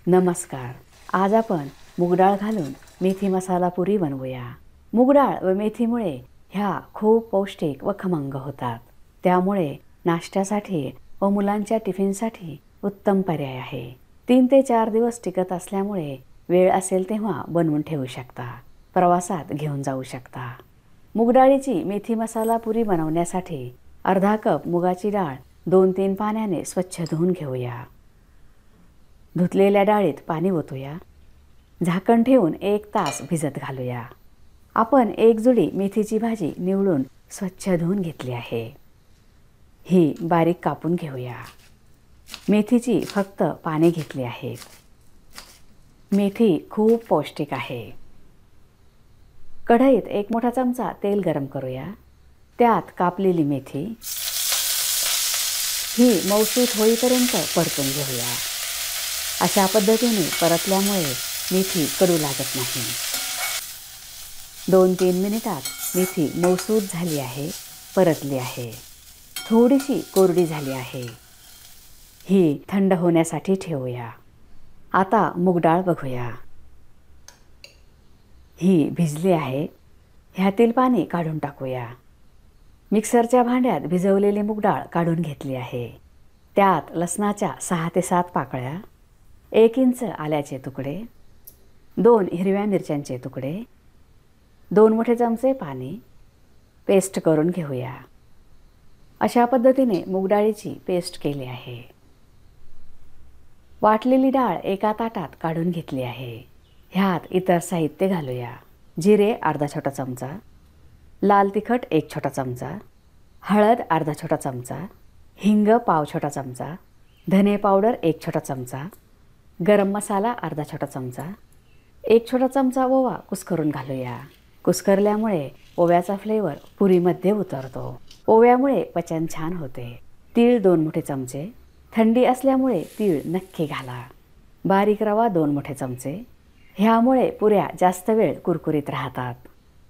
नमस्कार. आज आपण मूगडाळ घालून मेथी मसाला पुरी बनवूया. मूगडाळ व मेथीमुळे ह्या खूप पौष्टिक व खमंग होतात. त्यामुळे नाश्त्यासाठी व मुलांच्या टिफिनसाठी उत्तम पर्याय आहे. 3 ते 4 दिवस टिकत असल्यामुळे वेळ असेल तेव्हा बनवून ठेवू शकता. प्रवासात घेऊन जाऊ शकता. मूगडाळीची मेथी मसाला पुरी बनवण्यासाठी अर्धा कप मुगाची डाळ 2-3 पाण्याने स्वच्छ धुवून घेऊया. धुतलेल्या डाळीत पाणी ओतूया. झाकण ठेवून 1 तास भिजत घालूया. आपण 1 जुडी मेथीची भाजी निवडून स्वच्छ धुवून घेतली आहे. ही बारीक कापून घेऊया. मेथीची फक्त पाने घेतली आहेत. मेथी खूप पौष्टिक आहे. कढईत 1 मोठा चमचा तेल गरम करूया. त्यात कापलेली मेथी ही मऊसूत होईपर्यंत परतून घेऊया. अशा पद्धतीने परतल्यामुळे मेथी कडू लागत नाही. 2-3 मिनिटात मेथी मऊसूत झाली आहे, परतली आहे. थोडीशी कोरडी झाली आहे. ही थंड होण्यासाठी ठेवूया. आता मूगडाळ बघूया. ही भिजली आहे. ह्यातील पाणी काढून टाकूया. मिक्सरच्या भांड्यात भिजवलेली मूगडाळ काढून घेतली आहे. त्यात लसणाच्या 6 ते 7 पाकळ्या, 1 इंच आल्याचे तुकडे, 2 हिरव्या मिरच्यांचे तुकडे, 2 मोठे चमचे पाणी, पेस्ट करून घेऊया. अशा पद्धतीने मूगडाळीची पेस्ट केली आहे. वाटलेली डाळ एका ताटात काढून घेतली आहे. ह्यात इतर साहित्य घालूया. जिरे अर्धा छोटा चमचा, लाल तिखट 1 छोटा चमचा, हळद अर्धा छोटा चमचा, हिंग पाव छोटा चमचा, धने पावडर 1 छोटा चमचा, गरम मसाला अर्धा छोटा चमचा, 1 छोटा चमचा ओवा कुस्करून घालूया. कुस्करल्यामुळे ओव्याचा फ्लेवर पुरीमध्ये उतरतो. ओव्यामुळे पचन छान होते. तीळ 2 मोठे चमचे. थंडी असल्यामुळे तीळ नक्की घाला. बारीक रवा 2 मोठे चमचे. ह्यामुळे पुऱ्या जास्त वेळ कुरकुरीत राहतात.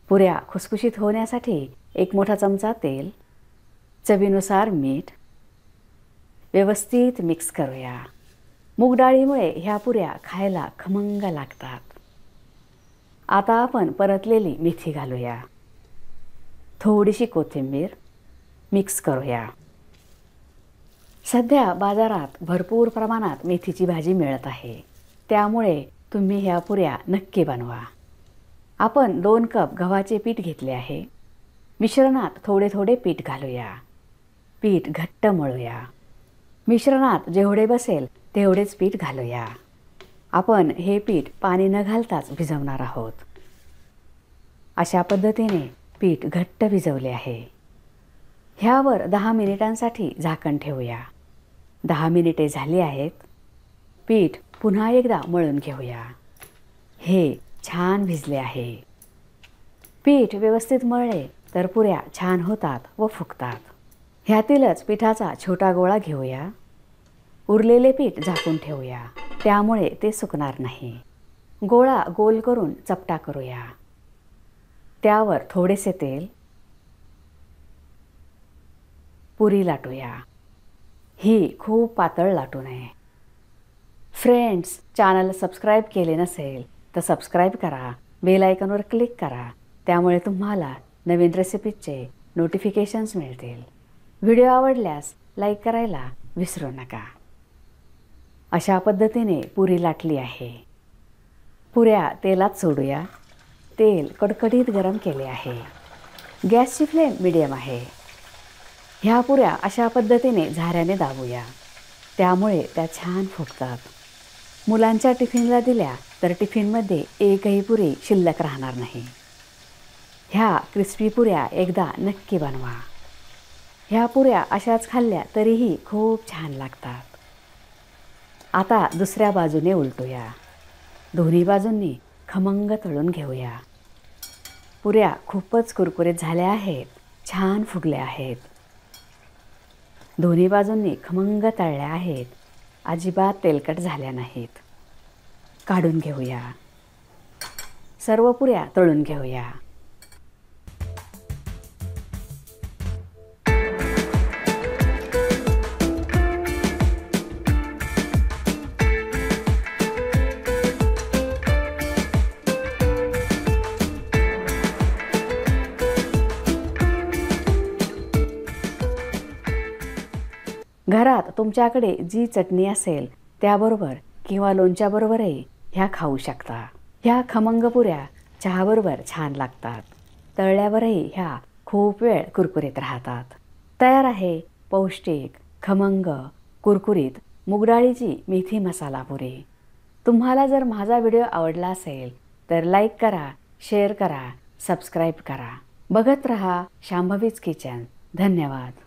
पुऱ्या खुसखुशीत होण्यासाठी 1 मोठा चमचा तेल, चवीनुसार मीठ. व्यवस्थित मिक्स करूया. मूगडाळीमुळे ह्या पुऱ्या खायला खमंग लागतात. आता आपण परतलेली मेथी घालूया. थोडीशी कोथिंबीर. मिक्स करूया. सध्या बाजारात भरपूर प्रमाणात मेथीची भाजी मिळत आहे. त्यामुळे तुम्ही ह्या पुऱ्या नक्की बनवा. आपण 2 कप गव्हाचे पीठ घेतले आहे. मिश्रणात थोडे थोडे पीठ घालूया. पीठ घट्ट मळूया. मिश्रणात जेवढे बसेल तेवढेच पीठ घालूया. आपण हे पीठ पाणी न घालताच भिजवणार आहोत. अशा पद्धतीने पीठ घट्ट भिजवले आहे. ह्यावर 10 मिनिटांसाठी झाकण ठेवूया. 10 मिनिटे झाली आहेत. पीठ पुन्हा एकदा मळून घेऊया. हे छान भिजले आहे. पीठ व्यवस्थित मळले तर पुऱ्या छान होतात व फुगतात. ह्यातीलच पिठाचा छोटा गोळा घेऊया. उरलेले पीठ झाकून ठेवूया. त्यामुळे ते सुकणार नाही. गोळा गोल करून चपटा करूया. त्यावर थोडेसे तेल. पुरी लाटूया. ही खूप पातळ लाटू नये. फ्रेंड्स, चॅनल सबस्क्राईब केले नसेल तर सबस्क्राईब करा. बेल आयकॉनवर क्लिक करा. त्यामुळे तुम्हाला नवीन रेसिपीचे नोटिफिकेशन्स मिळतील. व्हिडिओ आवडल्यास लाईक करायला विसरू नका. अशा पद्धतीने पुरी लाटली आहे. पुऱ्या तेलात सोडूया. तेल कडकडीत गरम केले आहे. गॅसची फ्लेम मीडियम आहे. ह्या पुऱ्या अशा पद्धतीने झाऱ्याने दाबूया. त्यामुळे त्या छान फुगतात. मुलांच्या टिफिनला दिल्या तर टिफिनमध्ये एकही पुरी शिल्लक राहणार नाही. ह्या क्रिस्पी पुऱ्या एकदा नक्की बनवा. ह्या पुऱ्या अशाच खाल्ल्या तरीही खूप छान लागतात. आता दुसऱ्या बाजूने उलटूया. दोन्ही बाजूंनी खमंग तळून घेऊया. पुऱ्या खूपच कुरकुरीत झाल्या आहेत. छान फुगल्या आहेत. दोन्ही बाजूंनी खमंग तळल्या आहेत. अजिबात तेलकट झाल्या नाहीत. काढून घेऊया. सर्व पुऱ्या तळून घेऊया. घरात तुमच्याकडे जी चटणी असेल त्याबरोबर किंवा लोणच्याबरोबरही ह्या खाऊ शकता. ह्या खमंग पुऱ्या चहाबरोबर छान लागतात. तळल्यावरही ह्या खूप वेळ कुरकुरीत राहतात. तयार आहे पौष्टिक, खमंग, कुरकुरीत मूगडाळीची मेथी मसाला पुरी. तुम्हाला जर माझा व्हिडिओ आवडला असेल तर लाईक करा, शेअर करा, सबस्क्राईब करा. बघत रहा शांभवीज किचन. धन्यवाद.